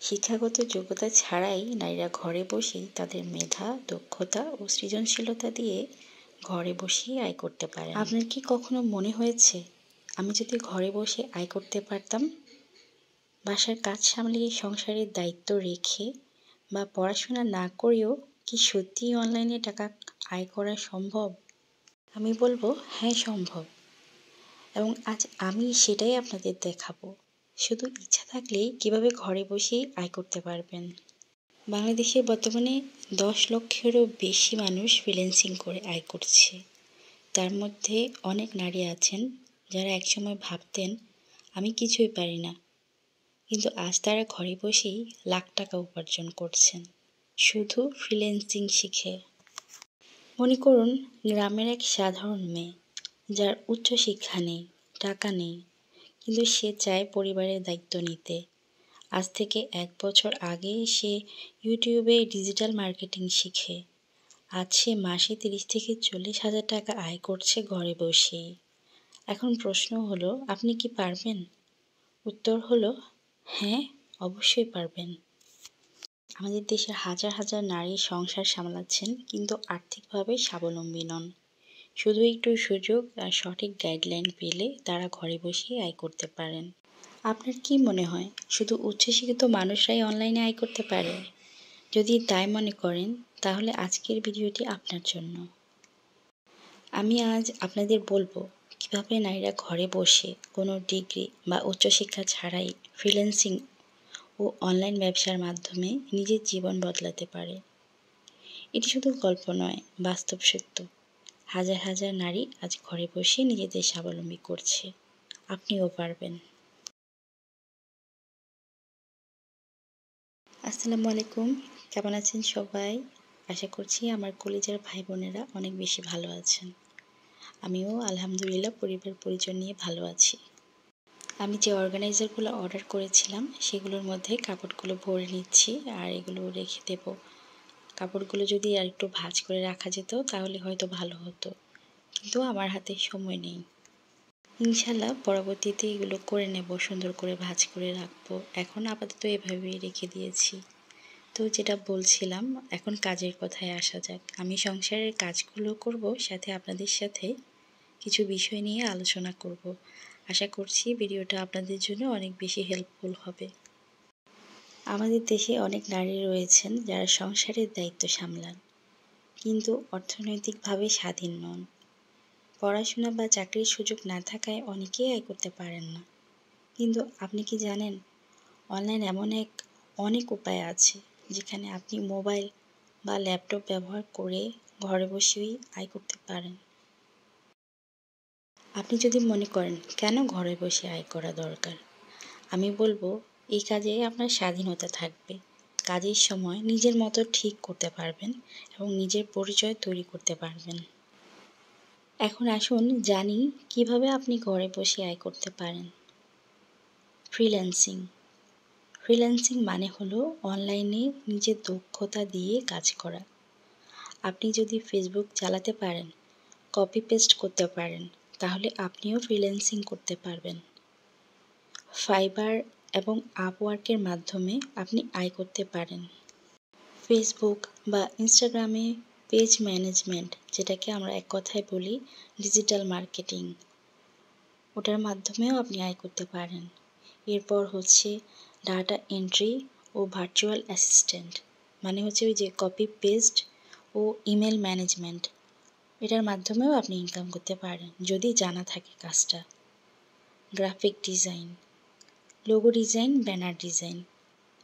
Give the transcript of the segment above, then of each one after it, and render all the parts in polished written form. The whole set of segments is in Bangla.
শিক্ষাগত যোগ্যতা ছাড়াই নারীরা ঘরে বসেই তাদের মেধা, দক্ষতা ও সৃজনশীলতা দিয়ে ঘরে বসেই আয় করতে পারে। আপনার কি কখনো মনে হয়েছে, আমি যদি ঘরে বসে আয় করতে পারতাম? বাসার কাজ সামলিয়ে সংসারের দায়িত্ব রেখে বা পড়াশোনা না করেও কি সত্যিই অনলাইনে টাকা আয় করা সম্ভব? আমি বলবো হ্যাঁ, সম্ভব। এবং আজ আমি সেটাই আপনাদের দেখাবো। শুধু ইচ্ছা থাকলেই কিভাবে ঘরে বসেই আয় করতে পারবেন। বাংলাদেশে বর্তমানে 10 লক্ষেরও বেশি মানুষ ফ্রিল্যান্সিং করে আয় করছে। তার মধ্যে অনেক নারী আছেন যারা একসময় ভাবতেন আমি কিছুই পারি না, কিন্তু আজ তারা ঘরে বসেই লাখ টাকা উপার্জন করছেন শুধু ফ্রিল্যান্সিং শিখে। মনে করুন গ্রামের এক সাধারণ মেয়ে যার উচ্চশিক্ষা নেই, টাকা নেই, কিন্তু সে চায় পরিবারের দায়িত্ব নিতে। আজ থেকে 1 বছর আগে সে ইউটিউবে ডিজিটাল মার্কেটিং শিখে আজ সে মাসে 30 থেকে 40,000 টাকা আয় করছে ঘরে বসেই। এখন প্রশ্ন হলো, আপনি কি পারবেন? উত্তর হলো হ্যাঁ, অবশ্যই পারবেন। আমাদের দেশের হাজার হাজার নারী সংসার সামলাচ্ছেন কিন্তু আর্থিকভাবে স্বাবলম্বী নন। শুধু একটু সুযোগ আর সঠিক গাইডলাইন পেলে তারা ঘরে বসেই আয় করতে পারেন। আপনার কি মনে হয় শুধু উচ্চশিক্ষিত মানুষরাই অনলাইনে আয় করতে পারে? যদি তাই মনে করেন তাহলে আজকের ভিডিওটি আপনার জন্য। আমি আজ আপনাদের বলবো কিভাবে নারীরা ঘরে বসে কোনো ডিগ্রি বা উচ্চশিক্ষা ছাড়াই ফ্রিল্যান্সিং ও অনলাইন ব্যবসার মাধ্যমে নিজের জীবন বদলাতে পারে। এটি শুধু গল্প নয়, বাস্তব সত্য। হাজার হাজার নারী আজ ঘরে বসে নিজেদের স্বাবলম্বী করছে। আপনিও পারবেন। আসসালামু আলাইকুম, কেমন আছেন সবাই? আশা করছি আমার কলিজার ভাই বোনেরা অনেক বেশি ভালো আছেন। আমিও আলহামদুলিল্লাহ পরিবার পরিজন নিয়ে ভালো আছি। আমি যে অর্গানাইজারগুলো অর্ডার করেছিলাম সেগুলোর মধ্যে কাপড়গুলো ভরে নিচ্ছি আর এগুলো রেখে দেব। কাপড়গুলো যদি আর একটু ভাঁজ করে রাখা যেত তাহলে হয়তো ভালো হতো, কিন্তু আমার হাতে সময় নেই। ইনশাল্লাহ পরবর্তীতে এগুলো করে নেব, সুন্দর করে ভাঁজ করে রাখবো। এখন আপাতত এভাবেই রেখে দিয়েছি। তো যেটা বলছিলাম, এখন কাজের কথায় আসা যাক। আমি সংসারের কাজগুলো করব, সাথে আপনাদের সাথে কিছু বিষয় নিয়ে আলোচনা করব। আশা করছি ভিডিওটা আপনাদের জন্য অনেক বেশি হেল্পফুল হবে। আমাদের দেশে অনেক নারী রয়েছেন যারা সংসারের দায়িত্ব সামলান, কিন্তু অর্থনৈতিকভাবে স্বাধীন নন। পড়াশোনা বা চাকরির সুযোগ না থাকায় অনেকেই আয় করতে পারেন না। কিন্তু আপনি কি জানেন, অনলাইন এমন অনেক উপায় আছে যেখানে আপনি মোবাইল বা ল্যাপটপ ব্যবহার করে ঘরে বসেই আয় করতে পারেন। আপনি যদি মনে করেন কেন ঘরে বসে আয় করা দরকার, আমি বলবো এই কাজে আপনার স্বাধীনতা থাকবে। কাজের সময় নিজের মতো ঠিক করতে পারবেন এবং নিজের পরিচয় তৈরি করতে পারবেন। এখন আসুন জানি কিভাবে আপনি ঘরে বসে আয় করতে পারেন। ফ্রিল্যান্সিং মানে হলো অনলাইনে নিজের দক্ষতা দিয়ে কাজ করা। আপনি যদি ফেসবুক চালাতে পারেন, কপি পেস্ট করতে পারেন, তাহলে আপনিও ফ্রিল্যান্সিং করতে পারবেন। ফাইবার এবং আপওয়ার্কের মাধ্যমে আপনি আয় করতে পারেন। ফেসবুক বা ইনস্টাগ্রামে পেজ ম্যানেজমেন্ট, যেটাকে আমরা এক কথায় বলি ডিজিটাল মার্কেটিং, ওটার মাধ্যমেও আপনি আয় করতে পারেন। এরপর হচ্ছে ডাটা এন্ট্রি ও ভার্চুয়াল অ্যাসিস্ট্যান্ট, মানে হচ্ছে ওই যে কপি পেস্ট ও ইমেল ম্যানেজমেন্ট, এটার মাধ্যমেও আপনি ইনকাম করতে পারেন যদি জানা থাকে কাজটা। Graphic design, logo design, banner design,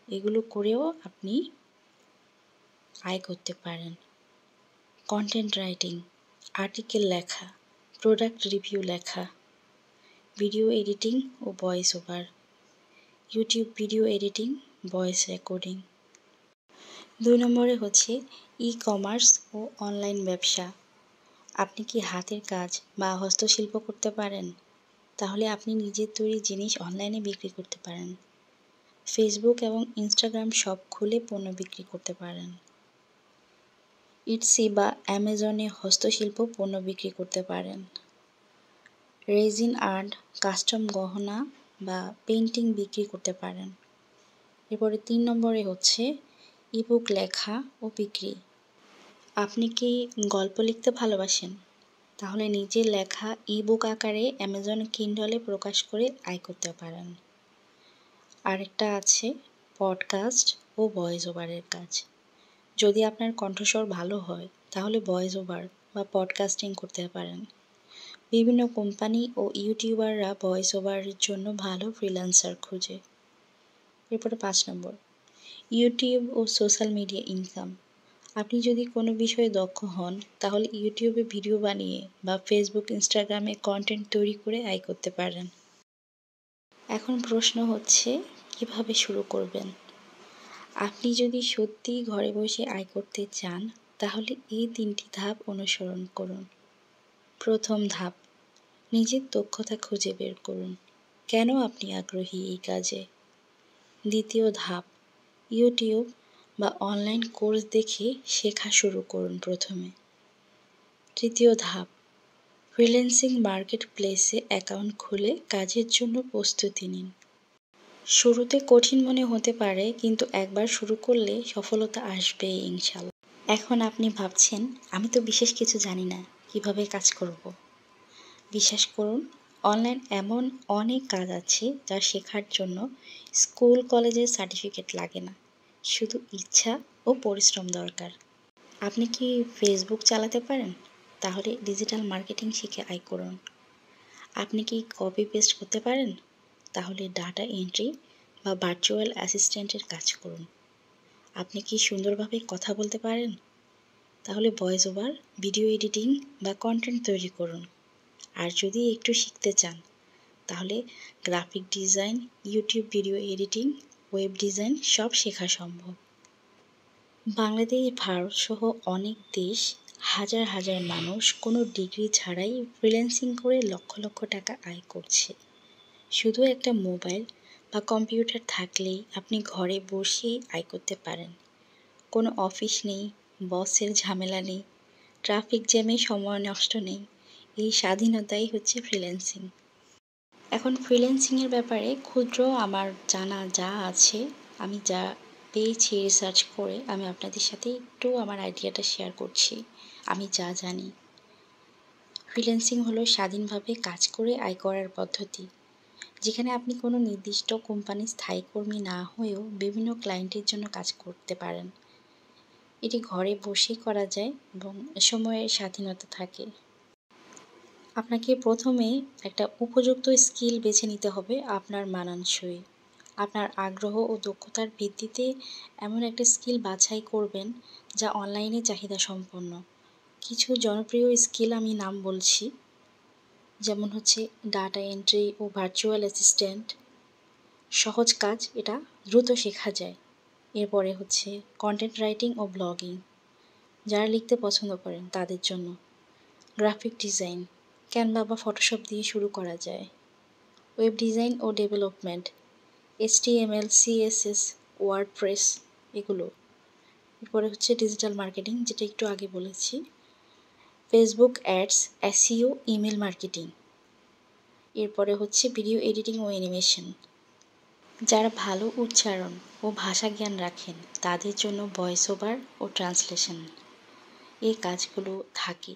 এগুলো করেও আপনি আয় করতে পারেন। কন্টেন্ট রাইটিং, আর্টিকেল লেখা, প্রোডাক্ট রিভিউ লেখা, ভিডিও এডিটিং ও voice over, YouTube video editing, voice recording. 2 নম্বরে হচ্ছে ই-কমার্স ও অনলাইন ব্যবসা। আপনি কি হাতের কাজ বা হস্তশিল্প করতে পারেন? তাহলে আপনি নিজের তৈরি জিনিস অনলাইনে বিক্রি করতে পারেন। ফেসবুক এবং ইনস্টাগ্রাম শপ খুলে পণ্য বিক্রি করতে পারেন। ইটসি বা অ্যামাজনে হস্তশিল্প পণ্য বিক্রি করতে পারেন। রেজিন আর্ট, কাস্টম গহনা বা পেইন্টিং বিক্রি করতে পারেন। এরপরে 3 নম্বরে হচ্ছে ইবুক লেখা ও বিক্রি। আপনি কি গল্প লিখতে ভালোবাসেন? তাহলে নিজের লেখা ইবুক আকারে অ্যামাজন কিন্ডলে প্রকাশ করে আয় করতে পারেন। আরেকটা আছে পডকাস্ট ও ভয়েস ওভারের কাজ। যদি আপনার কণ্ঠস্বর ভালো হয় তাহলে ভয়েস ওভার বা পডকাস্টিং করতে পারেন। বিভিন্ন কোম্পানি ও ইউটিউবাররা ভয়েস ওভারের জন্য ভালো ফ্রিল্যান্সার খুঁজে। এরপরে 5 নম্বর ইউটিউব ও সোশ্যাল মিডিয়া ইনকাম। আপনি যদি কোনো বিষয়ে দক্ষ হন তাহলে ইউটিউবে ভিডিও বানিয়ে বা ফেসবুক ইনস্টাগ্রামে কন্টেন্ট তৈরি করে আয় করতে পারেন। এখন প্রশ্ন হচ্ছে কিভাবে শুরু করবেন? আপনি যদি সত্যিই ঘরে বসে আয় করতে চান তাহলে এই 3টি ধাপ অনুসরণ করুন। প্রথম ধাপ, নিজের দক্ষতা খুঁজে বের করুন। কেন আপনি আগ্রহী এই কাজে? দ্বিতীয় ধাপ, ইউটিউব বা অনলাইন কোর্স দেখে শেখা শুরু করুন প্রথমে। তৃতীয় ধাপ, ফ্রিল্যান্সিং মার্কেট প্লেসে অ্যাকাউন্ট খুলে কাজের জন্য প্রস্তুতি নিন। শুরুতে কঠিন মনে হতে পারে, কিন্তু একবার শুরু করলে সফলতা আসবেই ইনশাল্লাহ। এখন আপনি ভাবছেন, আমি তো বিশেষ কিছু জানি না, কিভাবে কাজ করব? বিশ্বাস করুন, অনলাইন এমন অনেক কাজ আছে যা শেখার জন্য স্কুল কলেজের সার্টিফিকেট লাগে না, শুধু ইচ্ছা ও পরিশ্রম দরকার। আপনি কি ফেসবুক চালাতে পারেন? তাহলে ডিজিটাল মার্কেটিং শিখে আয় করুন। আপনি কি কপি পেস্ট করতে পারেন? তাহলে ডাটা এন্ট্রি বা ভার্চুয়াল অ্যাসিস্ট্যান্টের কাজ করুন। আপনি কি সুন্দরভাবে কথা বলতে পারেন? তাহলে ভয়েস ওভার, ভিডিও এডিটিং বা কন্টেন্ট তৈরি করুন। আর যদি একটু শিখতে চান তাহলে graphic design, YouTube video editing, web design সব শেখা সম্ভব। বাংলাদেশ, ভারত সহ অনেক দেশ হাজার হাজার মানুষ কোনো ডিগ্রি ছাড়াই ফ্রিল্যান্সিং করে লক্ষ লক্ষ টাকা আয় করছে। শুধু একটা মোবাইল বা কম্পিউটার থাকলেই আপনি ঘরে বসেই আয় করতে পারেন। কোনো অফিস নেই, বসের ঝামেলা নেই, ট্রাফিক জ্যামে সময় নষ্ট নেই। এই স্বাধীনতাই হচ্ছে ফ্রিল্যান্সিং। এখন ফ্রিল্যান্সিংয়ের ব্যাপারে ক্ষুদ্র আমার জানা যা আছে, আমি যা পেয়েছি রিসার্চ করে, আমি আপনাদের সাথে একটু আমার আইডিয়াটা শেয়ার করছি। আমি যা জানি, ফ্রিল্যান্সিং হলো স্বাধীনভাবে কাজ করে আয় করার পদ্ধতি, যেখানে আপনি কোনো নির্দিষ্ট কোম্পানির স্থায়ী কর্মী না হয়েও বিভিন্ন ক্লায়েন্টের জন্য কাজ করতে পারেন। এটি ঘরে বসেই করা যায় এবং সময়ের স্বাধীনতা থাকে। আপনাকে প্রথমে একটা উপযুক্ত স্কিল বেছে নিতে হবে আপনার মানানসই। আপনার আগ্রহ ও দক্ষতার ভিত্তিতে এমন একটা স্কিল বাছাই করবেন যা অনলাইনে চাহিদা সম্পন্ন। কিছু জনপ্রিয় স্কিল আমি নাম বলছি, যেমন হচ্ছে ডাটা এন্ট্রি ও ভার্চুয়াল অ্যাসিস্ট্যান্ট। সহজ কাজ, এটা দ্রুত শেখা যায়। এরপরে হচ্ছে কন্টেন্ট রাইটিং ও ব্লগিং, যারা লিখতে পছন্দ করেন তাদের জন্য। গ্রাফিক ডিজাইন, ক্যানভা বা ফটোশপ দিয়ে শুরু করা যায়। ওয়েব ডিজাইন ও ডেভেলপমেন্ট, HTML, CSS, ওয়ার্ডপ্রেস এগুলো। এরপরে হচ্ছে ডিজিটাল মার্কেটিং, যেটা একটু আগে বলেছি। Facebook ads, SEO, email marketing. এরপরে হচ্ছে ভিডিও এডিটিং ও অ্যানিমেশন। যারা ভালো উচ্চারণ ও ভাষা জ্ঞান রাখেন তাদের জন্য ভয়েস ওভার ও ট্রান্সলেশন, এই কাজগুলো থাকে।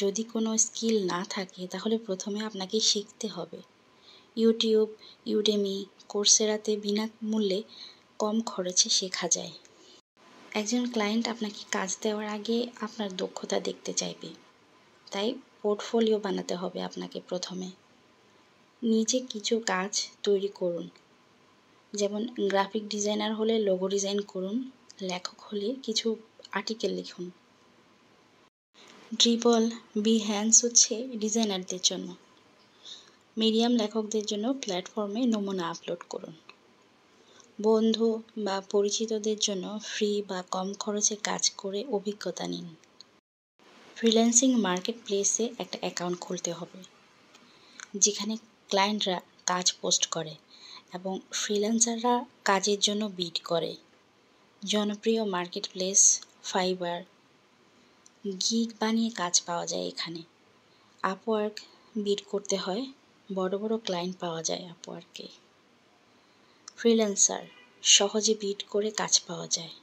যদি কোনো স্কিল না থাকে তাহলে প্রথমে আপনাকে শিখতে হবে। ইউটিউব, ইউডেমি, কোর্সেরাতে বিনামূল্যে কম খরচে শেখা যায়। একজন ক্লায়েন্ট আপনাকে কাজ দেওয়ার আগে আপনার দক্ষতা দেখতে চাইবে, তাই পোর্টফোলিও বানাতে হবে আপনাকে প্রথমে। নিজে কিছু কাজ তৈরি করুন, যেমন গ্রাফিক ডিজাইনার হলে লোগো ডিজাইন করুন, লেখক হলে কিছু আর্টিকেল লিখুন। ড্রিবল, বিহ্যান্স হচ্ছে ডিজাইনারদের জন্য। মিডিয়াম লেখকদের জন্য প্ল্যাটফর্মে নমুনা আপলোড করুন। বন্ধু বা পরিচিতদের জন্য ফ্রি বা কম খরচে কাজ করে অভিজ্ঞতা নিন। ফ্রিল্যান্সিং মার্কেট প্লেসে একটা অ্যাকাউন্ট খুলতে হবে, যেখানে ক্লায়েন্টরা কাজ পোস্ট করে এবং ফ্রিল্যান্সাররা কাজের জন্য বিড করে। জনপ্রিয় মার্কেট প্লেস ফাইবার, গিগ বানিয়ে কাজ পাওয়া যায় এখানে। আপওয়ার্ক, বিড করতে হয়, বড় বড় ক্লায়েন্ট পাওয়া যায় আপওয়ার্কে। ফ্রিল্যান্সার, সহজে বিড করে কাজ পাওয়া যায়।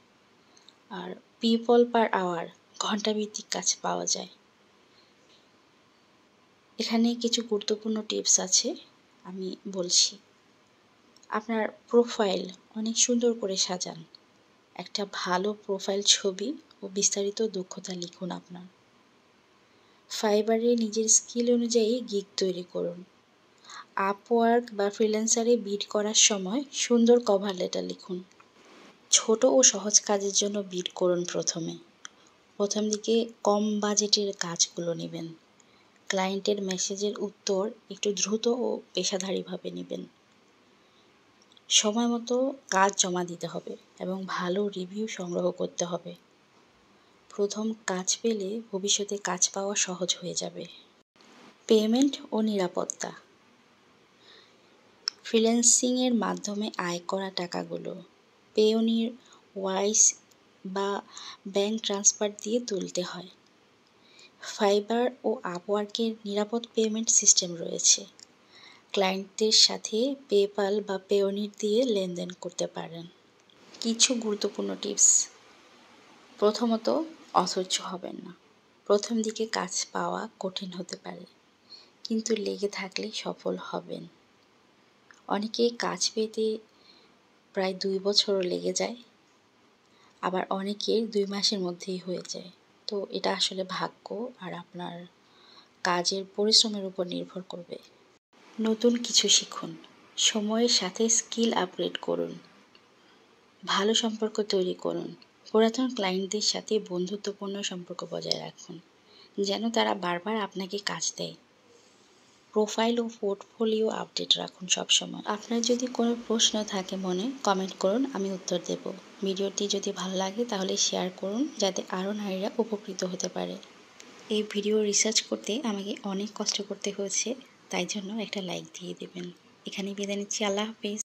আর পিপল পার আওয়ার ঘন্টাভিত্তিক কাজ পাওয়া যায়। এখানে কিছু গুরুত্বপূর্ণ টিপস আছে, আমি বলছি। আপনার প্রোফাইল অনেক সুন্দর করে সাজান। একটা ভালো প্রোফাইল ছবি ও বিস্তারিত দক্ষতা লিখুন আপনার। ফাইবারে নিজের স্কিল অনুযায়ী গিগ তৈরি করুন। আপওয়ার্ক বা ফ্রিল্যান্সারে বিড করার সময় সুন্দর কভার লেটার লিখুন। ছোট ও সহজ কাজের জন্য বিড করুন প্রথম দিকে কম বাজেটের কাজগুলো নেবেন। ক্লায়েন্টের মেসেজের উত্তর একটু দ্রুত ও পেশাদারিভাবে নেবেন। সময় মতো কাজ জমা দিতে হবে এবং ভালো রিভিউ সংগ্রহ করতে হবে। প্রথম কাজ পেলে ভবিষ্যতে কাজ পাওয়া সহজ হয়ে যাবে। পেমেন্ট ও নিরাপত্তা। ফ্রিল্যান্সিংয়ের মাধ্যমে আয় করা টাকাগুলো পেওনির, ওয়াইজ বা ব্যাংক ট্রান্সফার দিয়ে তুলতে হয়। ফাইবার ও আপওয়ার্কের নিরাপদ পেমেন্ট সিস্টেম রয়েছে। ক্লায়েন্টদের সাথে পেপাল বা পেওনির দিয়ে লেনদেন করতে পারেন। কিছু গুরুত্বপূর্ণ টিপস। প্রথমত, অধৈর্য হবেন না। প্রথম দিকে কাজ পাওয়া কঠিন হতে পারে, কিন্তু লেগে থাকলে সফল হবেন। অনেকেই কাজ পেতে প্রায় 2 বছরও লেগে যায়, আবার অনেকের 2 মাসের মধ্যেই হয়ে যায়। তো এটা আসলে ভাগ্য আর আপনার কাজের পরিশ্রমের উপর নির্ভর করবে। নতুন কিছু শিখুন, সময়ের সাথে স্কিল আপগ্রেড করুন, ভালো সম্পর্ক তৈরি করুন। পুরাতন ক্লায়েন্টদের সাথে বন্ধুত্বপূর্ণ সম্পর্ক বজায় রাখুন, যেন তারা বারবার আপনাকে কাজ দেয়। প্রোফাইল ও পোর্টফোলিও আপডেট রাখুন সবসময়। আপনার যদি কোনো প্রশ্ন থাকে মনে, কমেন্ট করুন, আমি উত্তর দেব। ভিডিওটি যদি ভালো লাগে তাহলে শেয়ার করুন, যাতে আরও নারীরা উপকৃত হতে পারে। এই ভিডিও রিসার্চ করতে আমাকে অনেক কষ্ট করতে হয়েছে, তাই জন্য একটা লাইক দিয়ে দেবেন। এখানে বিদায় নিচ্ছি। আল্লাহ হাফেজ।